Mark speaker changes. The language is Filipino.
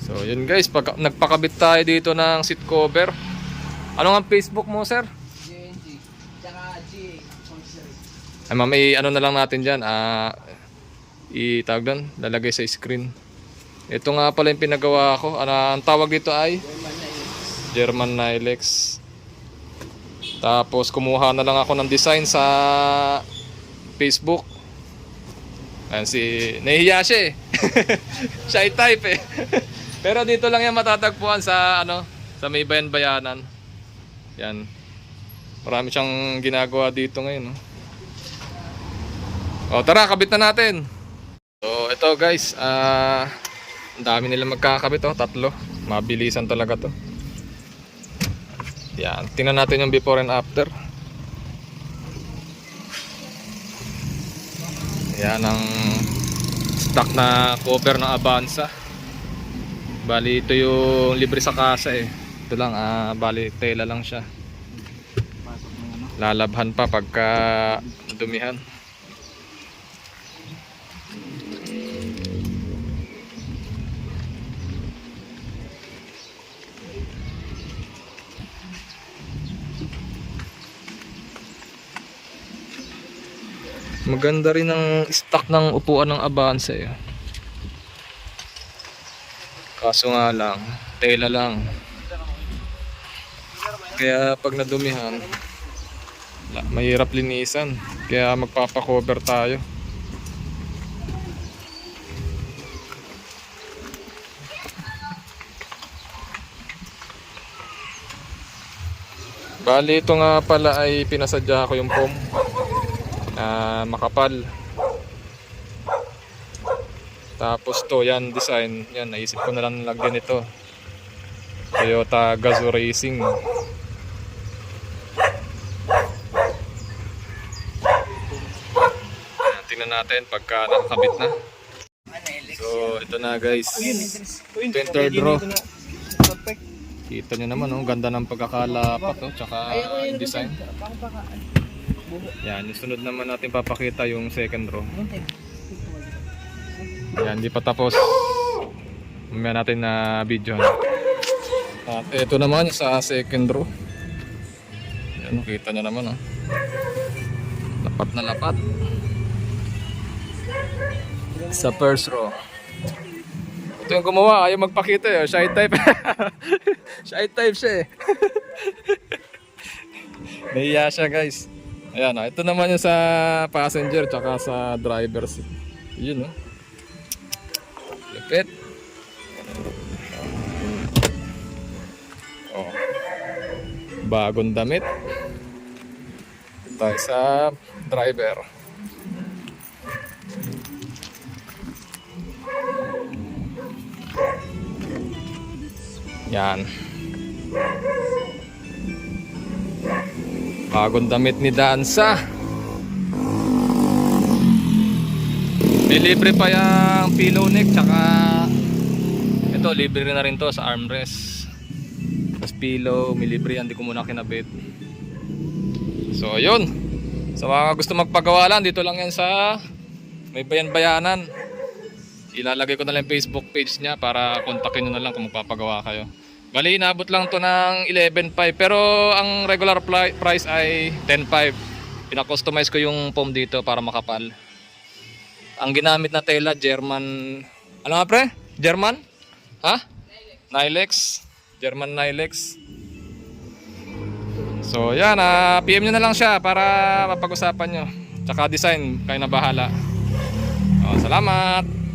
Speaker 1: So yun guys, nagpakabit tayo dito ng seat cover. Ano nga Facebook mo, sir?
Speaker 2: JNG. Tsaka GA.
Speaker 1: Ay ma'am, ano na lang natin dyan, itawag doon, lalagay sa screen. Ito nga pala yung pinagawa ko. Ang tawag dito ay German Nilex. Tapos kumuha na lang ako ng design sa Facebook. Ayan nahihiya siya eh. Shy type eh. Pero dito lang yan matatagpuan sa sa may bayan-bayanan. Yan. Marami siyang ginagawa dito ngayon. O tara, kabit na natin. So ito guys, ang dami nila magkakabit, 3. Mabilisan talaga to. Yan, tingnan natin yung before and after. Yan ang stock na cover ng Avanza. Bali ito yung libre sa kasa eh. Ito lang, bali tela lang siya. Lalabhan pa pagka dumihan. Maganda rin ang stock ng upuan ng Avanza eh. Kaso nga lang, tela lang. Kaya pag nadumihan, mahirap linisan. Kaya magpapakover tayo. Bali ito nga pala ay pinasadya ko yung foam. Makapal. Tapos to, yan design, yan naisip ko na lang lagyan ito. Toyota Gazoo Racing. Tingnan natin pagka nakakabit na. So ito na guys, 23rd row. Kita nyo naman, ganda ng pagkakalapat, tsaka design. Yan, yung sunod naman natin papakita yung second row. Yan, hindi pa tapos. Mamaya natin na video. At ito naman sa second row. Yan, kita nyo naman. Lapat na lapat. Sa first row. Ito yung gumawa, ayaw magpakita eh. Shy type. Shy type siya eh. Nahiya siya guys. Ayan, ito naman yung sa passenger tsaka sa driver seat. Yun, lupit. Bagong damit. Tayo sa driver. Yan. Bagong damit ni Danza. May libre pa yung pillow neck, tsaka ito libre na rin to sa armrest. Tapos pillow, may libre yan, di ko muna kinabit. So ayun, sa mga gusto magpagawa lang, dito lang yan sa may bayan-bayanan. Ilalagay ko na lang yung Facebook page niya para kontakin nyo na lang kung magpapagawa kayo. Bali, inabot lang to ng 11.5 pero ang regular price ay 10.5. Pina-customize ko yung foam dito para makapal. Ang ginamit na tela, German... Ano nga pre? German? Ha? Nilex. German Nilex. So yan, PM nyo na lang siya para mapag-usapan nyo. Tsaka design, kayo na bahala. Salamat!